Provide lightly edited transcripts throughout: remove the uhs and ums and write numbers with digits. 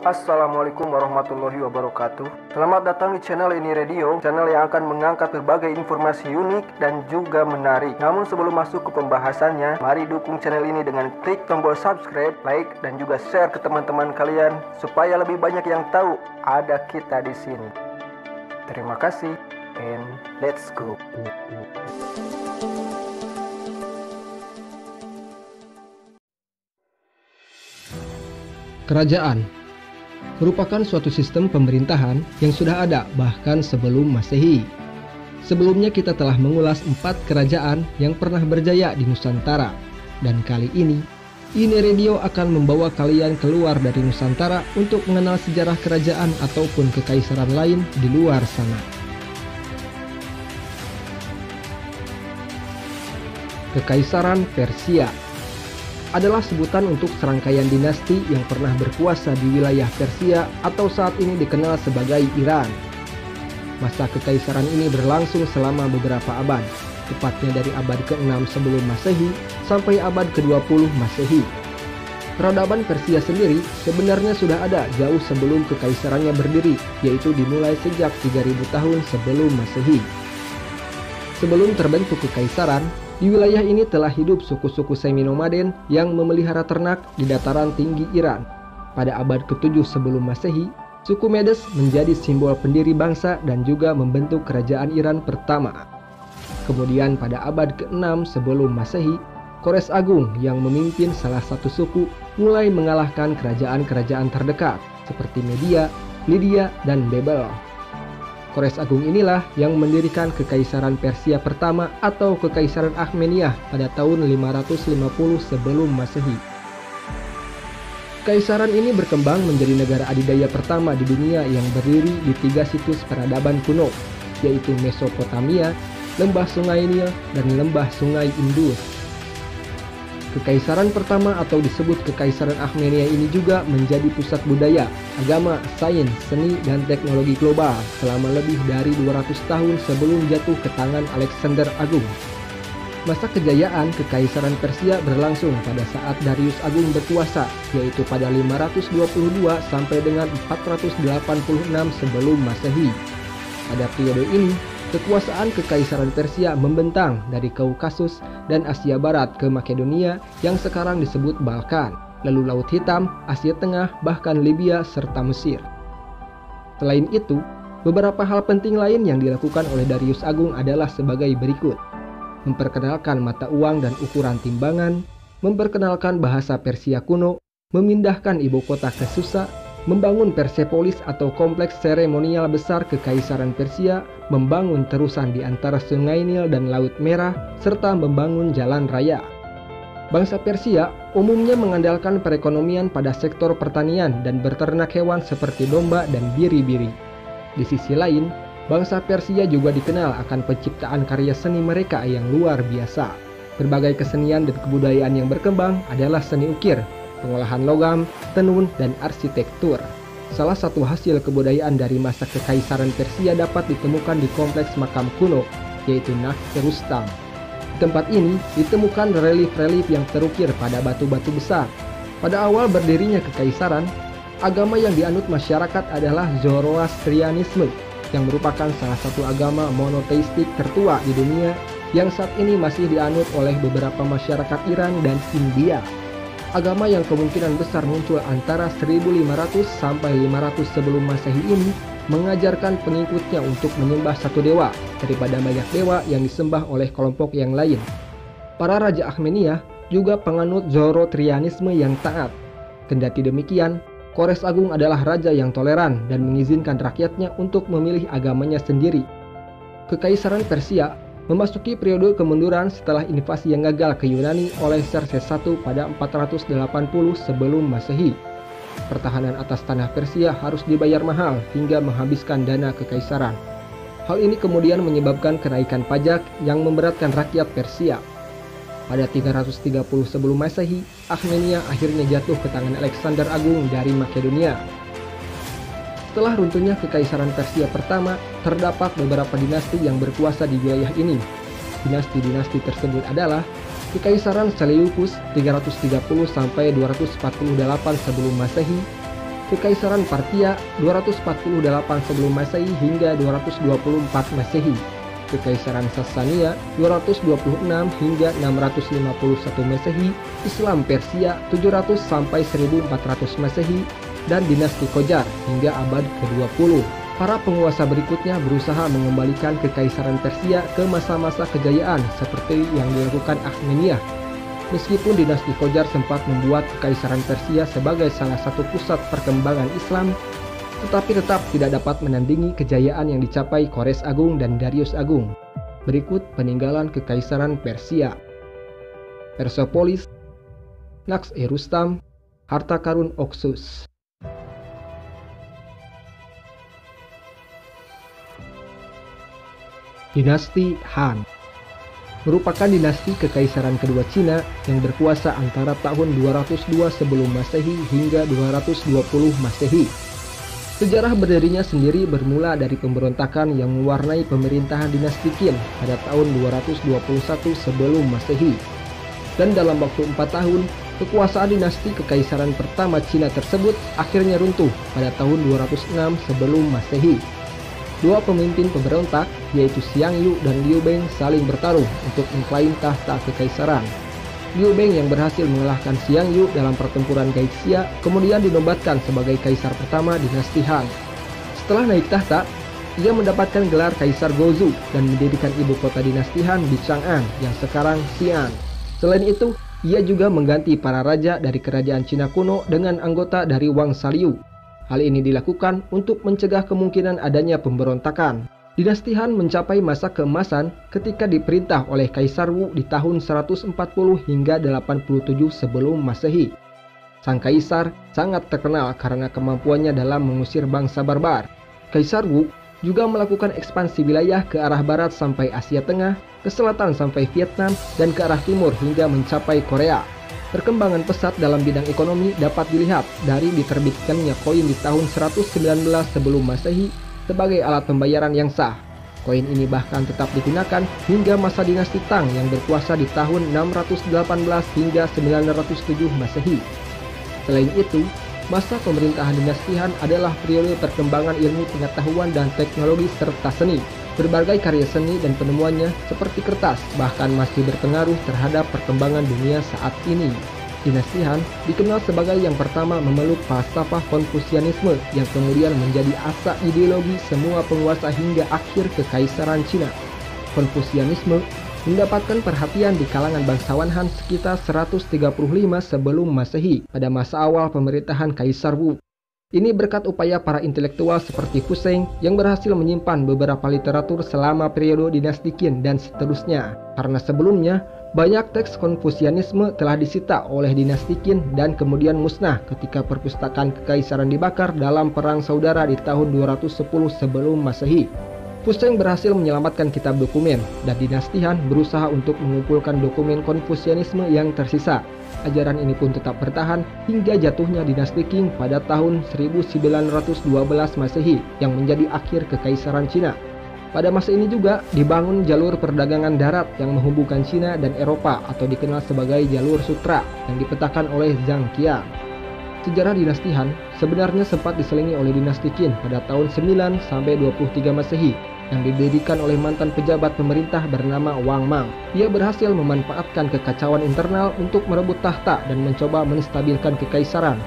Assalamualaikum warahmatullahi wabarakatuh. Selamat datang di channel ini radio, channel yang akan mengangkat berbagai informasi unik dan juga menarik. Namun sebelum masuk ke pembahasannya, mari dukung channel ini dengan klik tombol subscribe, like, dan juga share ke teman-teman kalian supaya lebih banyak yang tahu ada kita di sini. Terima kasih and let's go. Kerajaan merupakan suatu sistem pemerintahan yang sudah ada bahkan sebelum Masehi. Sebelumnya kita telah mengulas 4 kerajaan yang pernah berjaya di Nusantara. Dan kali ini Radio akan membawa kalian keluar dari Nusantara untuk mengenal sejarah kerajaan ataupun kekaisaran lain di luar sana. Kekaisaran Persia adalah sebutan untuk serangkaian dinasti yang pernah berkuasa di wilayah Persia atau saat ini dikenal sebagai Iran. Masa kekaisaran ini berlangsung selama beberapa abad, tepatnya dari abad ke-6 sebelum Masehi sampai abad ke-20 Masehi. Peradaban Persia sendiri sebenarnya sudah ada jauh sebelum kekaisarannya berdiri, yaitu dimulai sejak 3000 tahun sebelum Masehi. Sebelum terbentuk kekaisaran, di wilayah ini telah hidup suku-suku semi-nomaden yang memelihara ternak di dataran tinggi Iran. Pada abad ke-7 sebelum Masehi, suku Medes menjadi simbol pendiri bangsa dan juga membentuk kerajaan Iran pertama. Kemudian pada abad ke-6 sebelum Masehi, Kores Agung yang memimpin salah satu suku mulai mengalahkan kerajaan-kerajaan terdekat seperti Media, Lydia, dan Babel. Kores Agung inilah yang mendirikan Kekaisaran Persia pertama atau Kekaisaran Akhmeniyah pada tahun 550 sebelum Masehi. Kekaisaran ini berkembang menjadi negara adidaya pertama di dunia yang berdiri di 3 situs peradaban kuno, yaitu Mesopotamia, Lembah Sungai Nil, dan Lembah Sungai Indus. Kekaisaran pertama atau disebut Kekaisaran Akhmeniyah ini juga menjadi pusat budaya, agama, sains, seni, dan teknologi global selama lebih dari 200 tahun sebelum jatuh ke tangan Alexander Agung. Masa kejayaan Kekaisaran Persia berlangsung pada saat Darius Agung berkuasa, yaitu pada 522 sampai dengan 486 sebelum Masehi. Pada periode ini, kekuasaan Kekaisaran Persia membentang dari Kaukasus dan Asia Barat ke Makedonia yang sekarang disebut Balkan, lalu Laut Hitam, Asia Tengah, bahkan Libya serta Mesir. Selain itu, beberapa hal penting lain yang dilakukan oleh Darius Agung adalah sebagai berikut: memperkenalkan mata uang dan ukuran timbangan, memperkenalkan bahasa Persia kuno, memindahkan ibu kota ke Susa, membangun Persepolis atau kompleks seremonial besar Kekaisaran Persia, membangun terusan di antara Sungai Nil dan Laut Merah, serta membangun jalan raya. Bangsa Persia umumnya mengandalkan perekonomian pada sektor pertanian dan berternak hewan seperti domba dan biri-biri. Di sisi lain, bangsa Persia juga dikenal akan penciptaan karya seni mereka yang luar biasa. Berbagai kesenian dan kebudayaan yang berkembang adalah seni ukir, pengolahan logam, tenun, dan arsitektur. Salah satu hasil kebudayaan dari masa Kekaisaran Persia dapat ditemukan di kompleks makam kuno, yaitu Nakht Rustam. Di tempat ini ditemukan relief-relief yang terukir pada batu-batu besar. Pada awal berdirinya Kekaisaran, agama yang dianut masyarakat adalah Zoroastrianisme, yang merupakan salah satu agama monoteistik tertua di dunia yang saat ini masih dianut oleh beberapa masyarakat Iran dan India. Agama yang kemungkinan besar muncul antara 1500 sampai 500 sebelum Masehi ini mengajarkan pengikutnya untuk menyembah satu dewa daripada banyak dewa yang disembah oleh kelompok yang lain. Para raja Akhmeniyah juga penganut Zoroastrianisme yang taat. Kendati demikian, Kores Agung adalah raja yang toleran dan mengizinkan rakyatnya untuk memilih agamanya sendiri. Kekaisaran Persia memasuki periode kemunduran setelah invasi yang gagal ke Yunani oleh Xerxes I pada 480 sebelum Masehi. Pertahanan atas tanah Persia harus dibayar mahal hingga menghabiskan dana kekaisaran. Hal ini kemudian menyebabkan kenaikan pajak yang memberatkan rakyat Persia. Pada 330 sebelum Masehi, Akhmeniyah akhirnya jatuh ke tangan Alexander Agung dari Makedonia. Setelah runtuhnya Kekaisaran Persia pertama, terdapat beberapa dinasti yang berkuasa di wilayah ini. Dinasti-dinasti tersebut adalah Kekaisaran Seleucus 330 sampai 248 sebelum Masehi, Kekaisaran Parthia 248 sebelum Masehi hingga 224 Masehi, Kekaisaran Sasania 226 hingga 651 Masehi, Islam Persia 700 sampai 1400 Masehi, dan dinasti Qajar hingga abad ke-20. Para penguasa berikutnya berusaha mengembalikan Kekaisaran Persia ke masa-masa kejayaan seperti yang dilakukan Akhmeniyah. Meskipun dinasti Qajar sempat membuat Kekaisaran Persia sebagai salah satu pusat perkembangan Islam, tetapi tetap tidak dapat menandingi kejayaan yang dicapai Kores Agung dan Darius Agung. Berikut peninggalan Kekaisaran Persia. Persepolis, Naqsh-e-Rustam, harta karun Oxus. Dinasti Han merupakan dinasti kekaisaran kedua Cina yang berkuasa antara tahun 202 sebelum Masehi hingga 220 Masehi. Sejarah berdirinya sendiri bermula dari pemberontakan yang mewarnai pemerintahan dinasti Qin pada tahun 221 sebelum Masehi. Dan dalam waktu 4 tahun, kekuasaan dinasti kekaisaran pertama Cina tersebut akhirnya runtuh pada tahun 206 sebelum Masehi. Dua pemimpin pemberontak, yaitu Xiang Yu dan Liu Beng, saling bertarung untuk mengklaim tahta kekaisaran. Liu Beng yang berhasil mengalahkan Xiang Yu dalam pertempuran Gaixia kemudian dinobatkan sebagai kaisar pertama dinasti Han. Setelah naik tahta, ia mendapatkan gelar Kaisar Gozu dan mendirikan ibu kota dinasti Han di Chang'an yang sekarang Xi'an. Selain itu, ia juga mengganti para raja dari kerajaan Cina kuno dengan anggota dari Wang Saliu. Hal ini dilakukan untuk mencegah kemungkinan adanya pemberontakan. Dinasti Han mencapai masa keemasan ketika diperintah oleh Kaisar Wu di tahun 140 hingga 87 sebelum Masehi. Sang kaisar sangat terkenal karena kemampuannya dalam mengusir bangsa barbar. Kaisar Wu juga melakukan ekspansi wilayah ke arah barat sampai Asia Tengah, ke selatan sampai Vietnam, dan ke arah timur hingga mencapai Korea. Perkembangan pesat dalam bidang ekonomi dapat dilihat dari diterbitkannya koin di tahun 119 sebelum Masehi sebagai alat pembayaran yang sah. Koin ini bahkan tetap digunakan hingga masa dinasti Tang yang berkuasa di tahun 618 hingga 907 Masehi. Selain itu, masa pemerintahan dinasti Han adalah periode perkembangan ilmu pengetahuan dan teknologi serta seni. Berbagai karya seni dan penemuannya seperti kertas bahkan masih berpengaruh terhadap perkembangan dunia saat ini. Dinasti Han dikenal sebagai yang pertama memeluk falsafah Konfusianisme yang kemudian menjadi asa ideologi semua penguasa hingga akhir kekaisaran Cina. Konfusianisme mendapatkan perhatian di kalangan bangsawan Han sekitar 135 sebelum Masehi pada masa awal pemerintahan Kaisar Wu. Ini berkat upaya para intelektual seperti Fu Sheng yang berhasil menyimpan beberapa literatur selama periode dinasti Qin dan seterusnya. Karena sebelumnya, banyak teks Konfusianisme telah disita oleh dinasti Qin dan kemudian musnah ketika perpustakaan kekaisaran dibakar dalam perang saudara di tahun 210 sebelum Masehi. Fu Sheng berhasil menyelamatkan kitab dokumen dan dinasti Han berusaha untuk mengumpulkan dokumen Konfusianisme yang tersisa. Ajaran ini pun tetap bertahan hingga jatuhnya dinasti Qing pada tahun 1912 Masehi yang menjadi akhir kekaisaran Cina. Pada masa ini juga dibangun jalur perdagangan darat yang menghubungkan Cina dan Eropa atau dikenal sebagai jalur sutra yang dipetakan oleh Zhang Qian. Sejarah dinasti Han sebenarnya sempat diselingi oleh dinasti Qin pada tahun 9 sampai 23 Masehi yang didirikan oleh mantan pejabat pemerintah bernama Wang Mang. Ia berhasil memanfaatkan kekacauan internal untuk merebut tahta dan mencoba menstabilkan kekaisaran.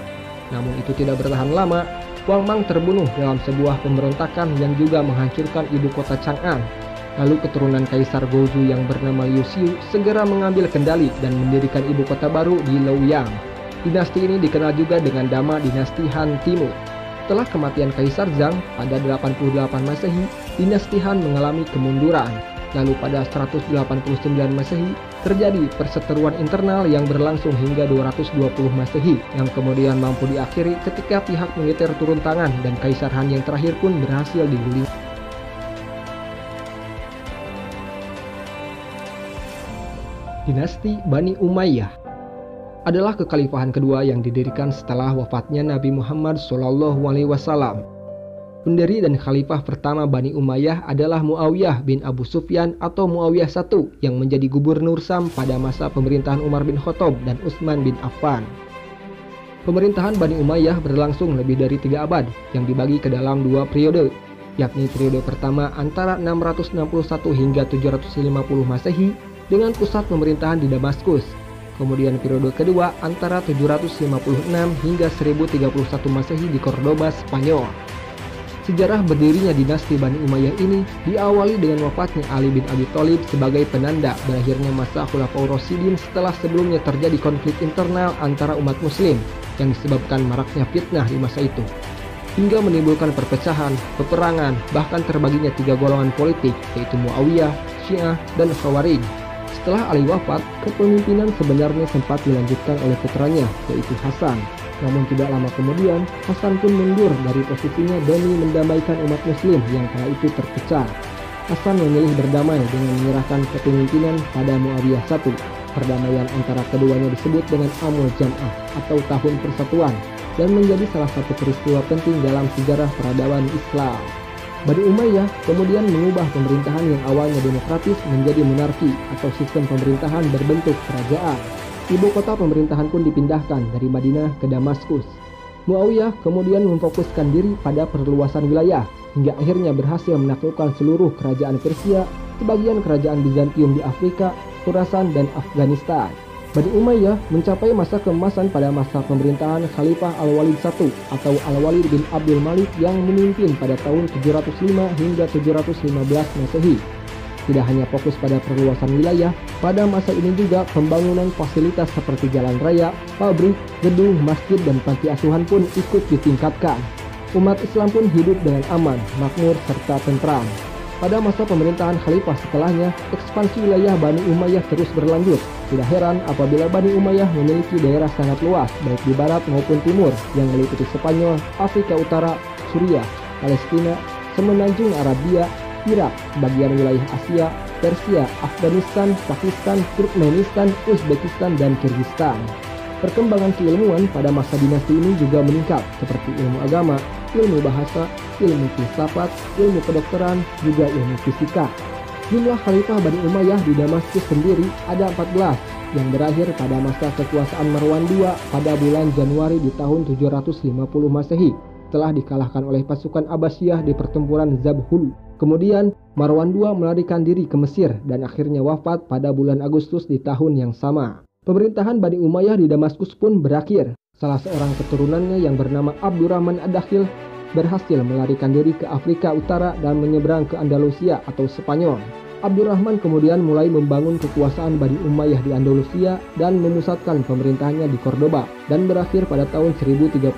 Namun itu tidak bertahan lama. Wang Mang terbunuh dalam sebuah pemberontakan yang juga menghancurkan ibu kota Chang'an. Lalu keturunan Kaisar Gozu yang bernama Liu Xiu segera mengambil kendali dan mendirikan ibu kota baru di Luoyang. Dinasti ini dikenal juga dengan nama dinasti Han Timur. Setelah kematian Kaisar Zhang pada 88 Masehi, dinasti Han mengalami kemunduran. Lalu pada 189 Masehi, terjadi perseteruan internal yang berlangsung hingga 220 Masehi, yang kemudian mampu diakhiri ketika pihak militer turun tangan dan Kaisar Han yang terakhir pun berhasil digulingkan. Dinasti Bani Umayyah adalah kekhalifahan kedua yang didirikan setelah wafatnya Nabi Muhammad SAW. Pendiri dan khalifah pertama Bani Umayyah adalah Muawiyah bin Abu Sufyan atau Muawiyah I yang menjadi gubernur Syam pada masa pemerintahan Umar bin Khattab dan Utsman bin Affan. Pemerintahan Bani Umayyah berlangsung lebih dari 3 abad yang dibagi ke dalam 2 periode, yakni periode pertama antara 661 hingga 750 Masehi dengan pusat pemerintahan di Damaskus. Kemudian periode kedua antara 756 hingga 1031 Masehi di Cordoba, Spanyol. Sejarah berdirinya dinasti Bani Umayyah ini diawali dengan wafatnya Ali bin Abi Thalib sebagai penanda berakhirnya masa Khulafaur Rasyidin setelah sebelumnya terjadi konflik internal antara umat muslim yang disebabkan maraknya fitnah di masa itu, hingga menimbulkan perpecahan, peperangan, bahkan terbaginya 3 golongan politik yaitu Muawiyah, Syiah, dan Khawarij. Setelah Ali wafat, kepemimpinan sebenarnya sempat dilanjutkan oleh putranya yaitu Hasan. Namun tidak lama kemudian, Hasan pun mundur dari posisinya demi mendamaikan umat muslim yang kala itu terpecah. Hasan memilih berdamai dengan menyerahkan kepemimpinan pada Muawiyah I. Perdamaian antara keduanya disebut dengan Amul Jam'ah atau Tahun Persatuan dan menjadi salah satu peristiwa penting dalam sejarah peradaban Islam. Bani Umayyah kemudian mengubah pemerintahan yang awalnya demokratis menjadi monarki atau sistem pemerintahan berbentuk kerajaan. Ibu kota pemerintahan pun dipindahkan dari Madinah ke Damaskus. Muawiyah kemudian memfokuskan diri pada perluasan wilayah hingga akhirnya berhasil menaklukkan seluruh kerajaan Persia, sebagian kerajaan Bizantium di Afrika, Khurasan, dan Afghanistan. Bani Umayyah mencapai masa keemasan pada masa pemerintahan Khalifah Al-Walid I atau Al-Walid bin Abdul Malik yang memimpin pada tahun 705 hingga 715 Masehi. Tidak hanya fokus pada perluasan wilayah, pada masa ini juga pembangunan fasilitas seperti jalan raya, pabrik, gedung, masjid, dan panti asuhan pun ikut ditingkatkan. Umat Islam pun hidup dengan aman, makmur, serta tentram. Pada masa pemerintahan khalifah setelahnya, ekspansi wilayah Bani Umayyah terus berlanjut. Tidak heran apabila Bani Umayyah memiliki daerah sangat luas, baik di barat maupun timur, yang meliputi Spanyol, Afrika Utara, Suriah, Palestina, Semenanjung Arabia, Irak, sebagian wilayah Asia, Persia, Afghanistan, Pakistan, Turkmenistan, Uzbekistan, dan Kyrgyzstan. Perkembangan keilmuan pada masa dinasti ini juga meningkat, seperti ilmu agama, ilmu bahasa, ilmu filsafat, ilmu kedokteran, juga ilmu fisika. Jumlah khalifah Bani Umayyah di Damaskus sendiri ada 14, yang berakhir pada masa kekuasaan Marwan II pada bulan Januari di tahun 750 Masehi, setelah dikalahkan oleh pasukan Abbasiyah di pertempuran Zabhul. Kemudian Marwan II melarikan diri ke Mesir dan akhirnya wafat pada bulan Agustus di tahun yang sama. Pemerintahan Bani Umayyah di Damaskus pun berakhir. Salah seorang keturunannya yang bernama Abdurrahman Ad-Dakhil berhasil melarikan diri ke Afrika Utara dan menyeberang ke Andalusia atau Spanyol. Abdurrahman kemudian mulai membangun kekuasaan Bani Umayyah di Andalusia dan memusatkan pemerintahannya di Cordoba dan berakhir pada tahun 1031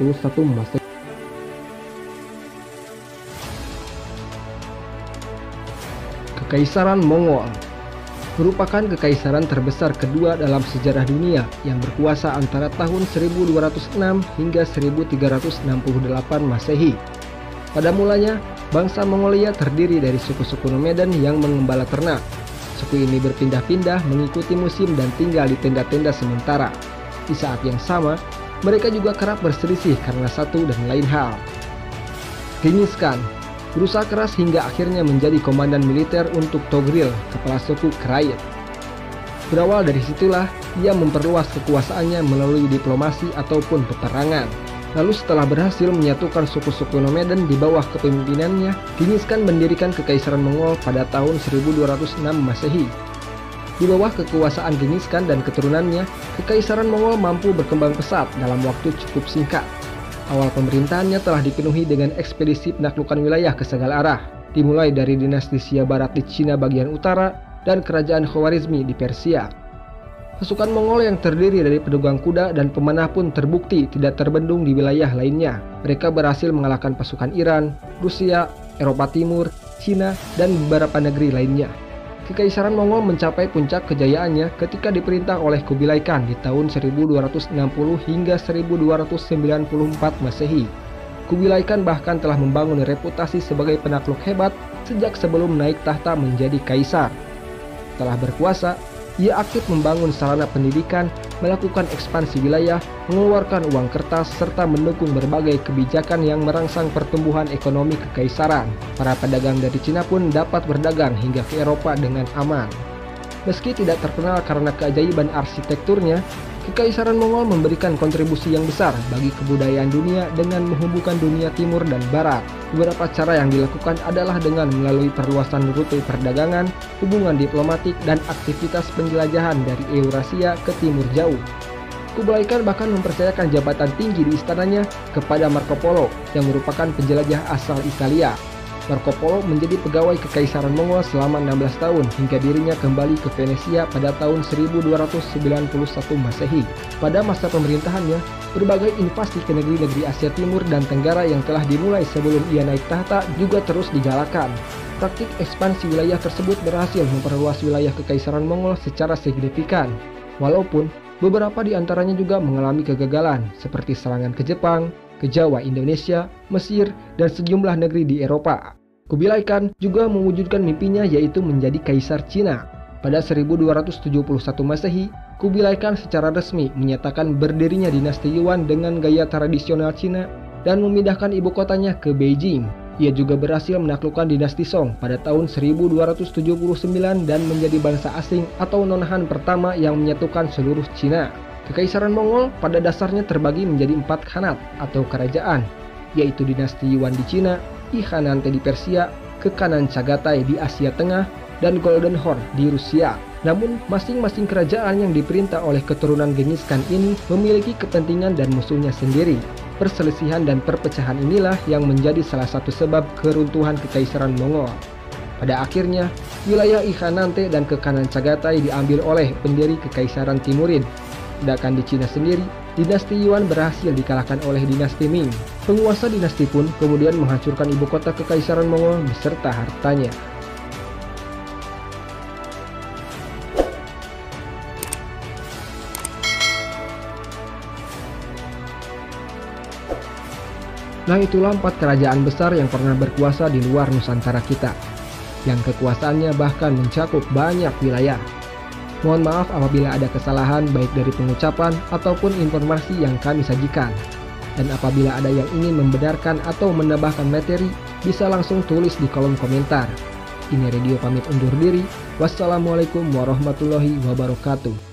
Masehi. Kekaisaran Mongol merupakan kekaisaran terbesar kedua dalam sejarah dunia yang berkuasa antara tahun 1206 hingga 1368 Masehi. Pada mulanya, bangsa Mongolia terdiri dari suku-suku nomaden yang mengembala ternak. Suku ini berpindah-pindah mengikuti musim dan tinggal di tenda-tenda sementara. Di saat yang sama, mereka juga kerap berselisih karena satu dan lain hal. Genghis Khan berusaha keras hingga akhirnya menjadi komandan militer untuk Togril, kepala suku Karaid. Berawal dari situlah, ia memperluas kekuasaannya melalui diplomasi ataupun peperangan. Lalu setelah berhasil menyatukan suku-suku nomaden di bawah kepemimpinannya, Genghis Khan mendirikan Kekaisaran Mongol pada tahun 1206 Masehi. Di bawah kekuasaan Genghis Khan dan keturunannya, Kekaisaran Mongol mampu berkembang pesat dalam waktu cukup singkat. Awal pemerintahannya telah dipenuhi dengan ekspedisi penaklukan wilayah ke segala arah, dimulai dari dinasti Xia Barat di Cina bagian utara dan kerajaan Khwarizmi di Persia. Pasukan Mongol yang terdiri dari pedagang kuda dan pemanah pun terbukti tidak terbendung di wilayah lainnya. Mereka berhasil mengalahkan pasukan Iran, Rusia, Eropa Timur, Cina, dan beberapa negeri lainnya. Kekaisaran Mongol mencapai puncak kejayaannya ketika diperintah oleh Kubilai Khan di tahun 1260 hingga 1294 Masehi. Kubilai Khan bahkan telah membangun reputasi sebagai penakluk hebat sejak sebelum naik tahta menjadi kaisar. Setelah berkuasa, Ia aktif membangun sarana pendidikan, melakukan ekspansi wilayah, mengeluarkan uang kertas, serta mendukung berbagai kebijakan yang merangsang pertumbuhan ekonomi kekaisaran. Para pedagang dari Cina pun dapat berdagang hingga ke Eropa dengan aman. Meski tidak terkenal karena keajaiban arsitekturnya, Kekaisaran Mongol memberikan kontribusi yang besar bagi kebudayaan dunia dengan menghubungkan dunia timur dan barat. Beberapa cara yang dilakukan adalah dengan melalui perluasan rute perdagangan, hubungan diplomatik, dan aktivitas penjelajahan dari Eurasia ke timur jauh. Kublai Khan bahkan mempercayakan jabatan tinggi di istananya kepada Marco Polo yang merupakan penjelajah asal Italia. Marco Polo menjadi pegawai Kekaisaran Mongol selama 16 tahun hingga dirinya kembali ke Venesia pada tahun 1291 Masehi. Pada masa pemerintahannya, berbagai invasi ke negeri-negeri Asia Timur dan Tenggara yang telah dimulai sebelum ia naik tahta juga terus digalakan. Praktik ekspansi wilayah tersebut berhasil memperluas wilayah Kekaisaran Mongol secara signifikan. Walaupun beberapa di antaranya juga mengalami kegagalan seperti serangan ke Jepang, ke Jawa, Indonesia, Mesir, dan sejumlah negeri di Eropa. Kublai Khan juga mewujudkan mimpinya yaitu menjadi Kaisar Cina. Pada 1271 Masehi, Kublai Khan secara resmi menyatakan berdirinya dinasti Yuan dengan gaya tradisional Cina dan memindahkan ibu kotanya ke Beijing. Ia juga berhasil menaklukkan dinasti Song pada tahun 1279 dan menjadi bangsa asing atau nonahan pertama yang menyatukan seluruh Cina. Kekaisaran Mongol pada dasarnya terbagi menjadi 4 khanat atau kerajaan, yaitu dinasti Yuan di Cina, Ikhanate di Persia, Kekanan Chagatai di Asia Tengah, dan Golden Horde di Rusia. Namun, masing-masing kerajaan yang diperintah oleh keturunan Genghis Khan ini memiliki kepentingan dan musuhnya sendiri. Perselisihan dan perpecahan inilah yang menjadi salah satu sebab keruntuhan Kekaisaran Mongol. Pada akhirnya, wilayah Ikhanate dan Kekanan Chagatai diambil oleh pendiri Kekaisaran Timurid. Sedangkan di Cina sendiri, dinasti Yuan berhasil dikalahkan oleh dinasti Ming. Penguasa dinasti pun kemudian menghancurkan ibu kota Kekaisaran Mongol beserta hartanya. Nah, itulah 4 kerajaan besar yang pernah berkuasa di luar Nusantara kita, yang kekuasaannya bahkan mencakup banyak wilayah. Mohon maaf apabila ada kesalahan baik dari pengucapan ataupun informasi yang kami sajikan. Dan apabila ada yang ingin membenarkan atau menambahkan materi, bisa langsung tulis di kolom komentar. Ini Radio pamit undur diri. Wassalamualaikum warahmatullahi wabarakatuh.